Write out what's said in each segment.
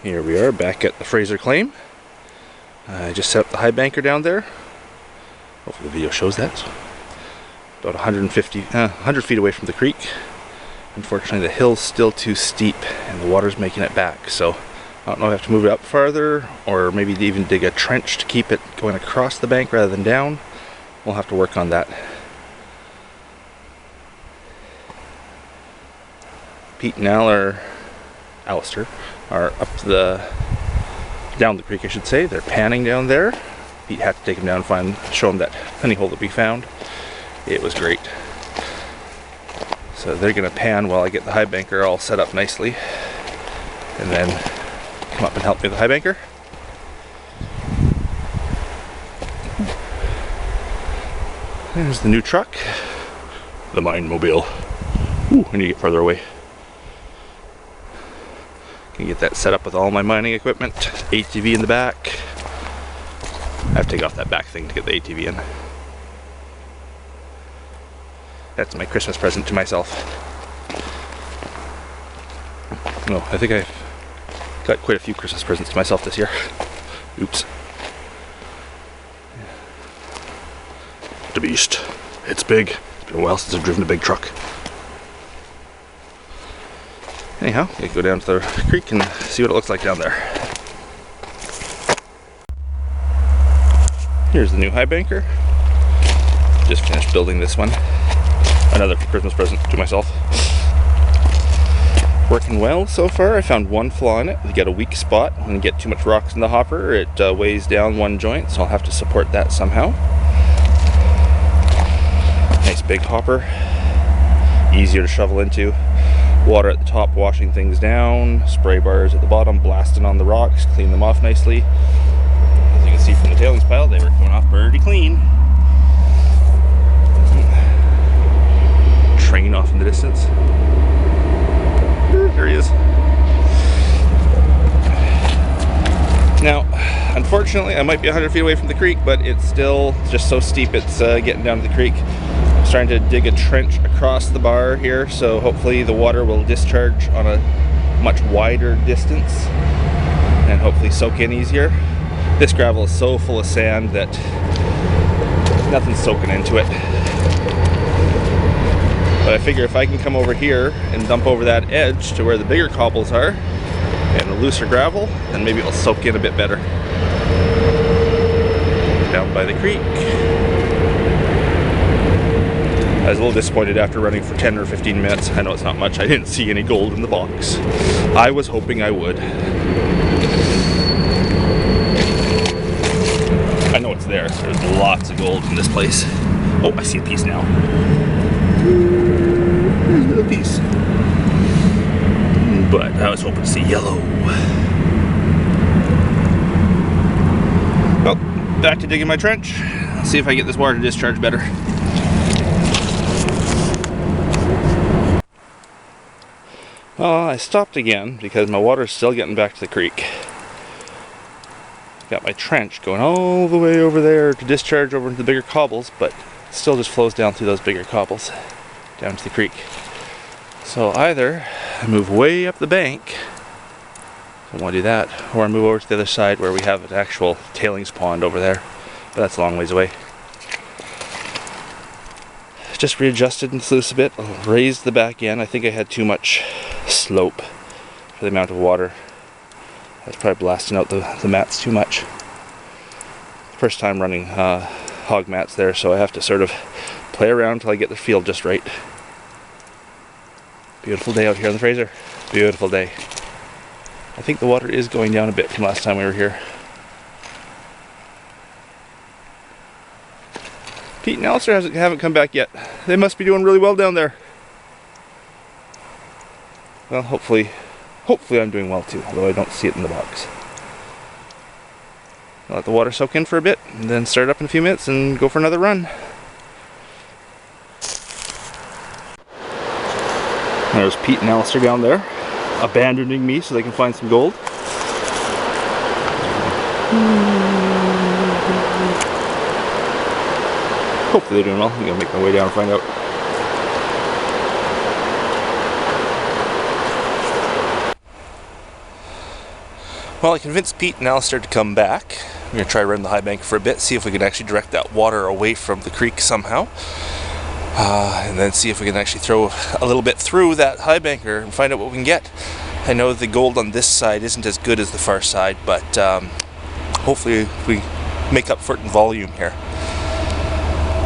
Here we are back at the Fraser claim. I just set up the high banker down there. Hopefully the video shows that. About 100 feet away from the creek. Unfortunately the hill's still too steep and the water's making it back, so I don't know if I have to move it up farther or maybe even dig a trench to keep it going across the bank rather than down. We'll have to work on that. Pete and Alistair are down the creek, I should say. They're panning down there. Pete had to take him down and show him that honey hole that we found. It was great. So they're gonna pan while I get the high banker all set up nicely, and then come up and help me with the high banker. There's the new truck, the Mine Mobile. Ooh, I need to get farther away. Can get that set up with all my mining equipment. ATV in the back. I have to take off that back thing to get the ATV in. That's my Christmas present to myself. No, I think I've got quite a few Christmas presents to myself this year. Oops. The beast. It's big. It's been a while since I've driven a big truck. Anyhow, I go down to the creek and see what it looks like down there. Here's the new high banker. Just finished building this one. Another Christmas present to myself. Working well so far. I found one flaw in it. You get a weak spot. When you get too much rocks in the hopper, it weighs down one joint, so I'll have to support that somehow. Nice big hopper. Easier to shovel into. Water at the top washing things down, spray bars at the bottom blasting on the rocks, clean them off nicely. As you can see from the tailings pile, they were coming off pretty clean. Train off in the distance. There he is. Now, unfortunately, I might be 100 feet away from the creek, but it's still just so steep it's getting down to the creek. I'm trying to dig a trench across the bar here, so hopefully the water will discharge on a much wider distance and hopefully soak in easier. This gravel is so full of sand that nothing's soaking into it. But I figure if I can come over here and dump over that edge to where the bigger cobbles are and the looser gravel, then maybe it'll soak in a bit better. Down by the creek. I was a little disappointed after running for 10 or 15 minutes. I know it's not much. I didn't see any gold in the box. I was hoping I would. I know it's there. There's lots of gold in this place. Oh, I see a piece now. There's a little piece. But I was hoping to see yellow. Well, back to digging my trench. Let's see if I get this water to discharge better. I stopped again because my water's still getting back to the creek. Got my trench going all the way over there to discharge over into the bigger cobbles, but it still just flows down through those bigger cobbles down to the creek. So either I move way up the bank, I want to do that, or I move over to the other side where we have an actual tailings pond over there, but that's a long ways away. Just readjusted and sluiced a bit. I'll raise the back end. I think I had too much slope for the amount of water. I was probably blasting out the mats too much. First time running hog mats there, so I have to sort of play around until I get the feel just right. Beautiful day out here on the Fraser. Beautiful day. I think the water is going down a bit from last time we were here. Pete and Alistair haven't come back yet. They must be doing really well down there. Well, hopefully I'm doing well too, although I don't see it in the box. I'll let the water soak in for a bit, and then start up in a few minutes and go for another run. There's Pete and Alistair down there, abandoning me so they can find some gold. Hopefully they're doing well. I'm gonna make my way down and find out. Well, I convinced Pete and Alistair to come back. I'm going to try run the high bank for a bit, see if we can actually direct that water away from the creek somehow. And then see if we can actually throw a little bit through that high banker and find out what we can get. I know the gold on this side isn't as good as the far side, but hopefully we make up for it in volume here.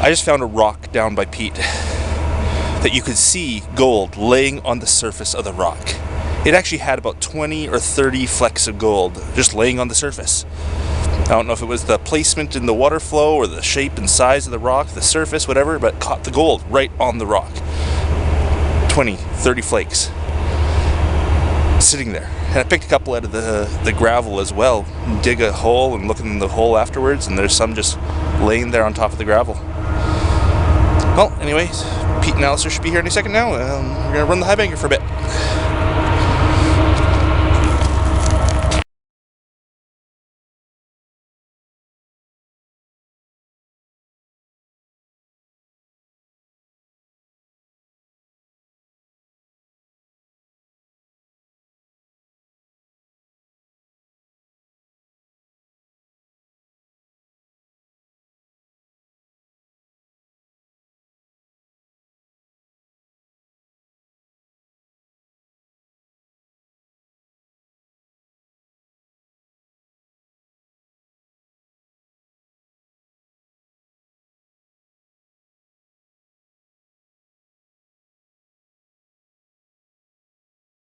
I just found a rock down by Pete that you could see gold laying on the surface of the rock. It actually had about 20 or 30 flecks of gold just laying on the surface. I don't know if it was the placement in the water flow or the shape and size of the rock, the surface, whatever, but it caught the gold right on the rock. 20, 30 flakes sitting there. And I picked a couple out of the gravel as well. Dig a hole and look in the hole afterwards, and there's some just laying there on top of the gravel. Well, anyways, Pete and Alistair should be here any second now. We're going to run the high banker for a bit.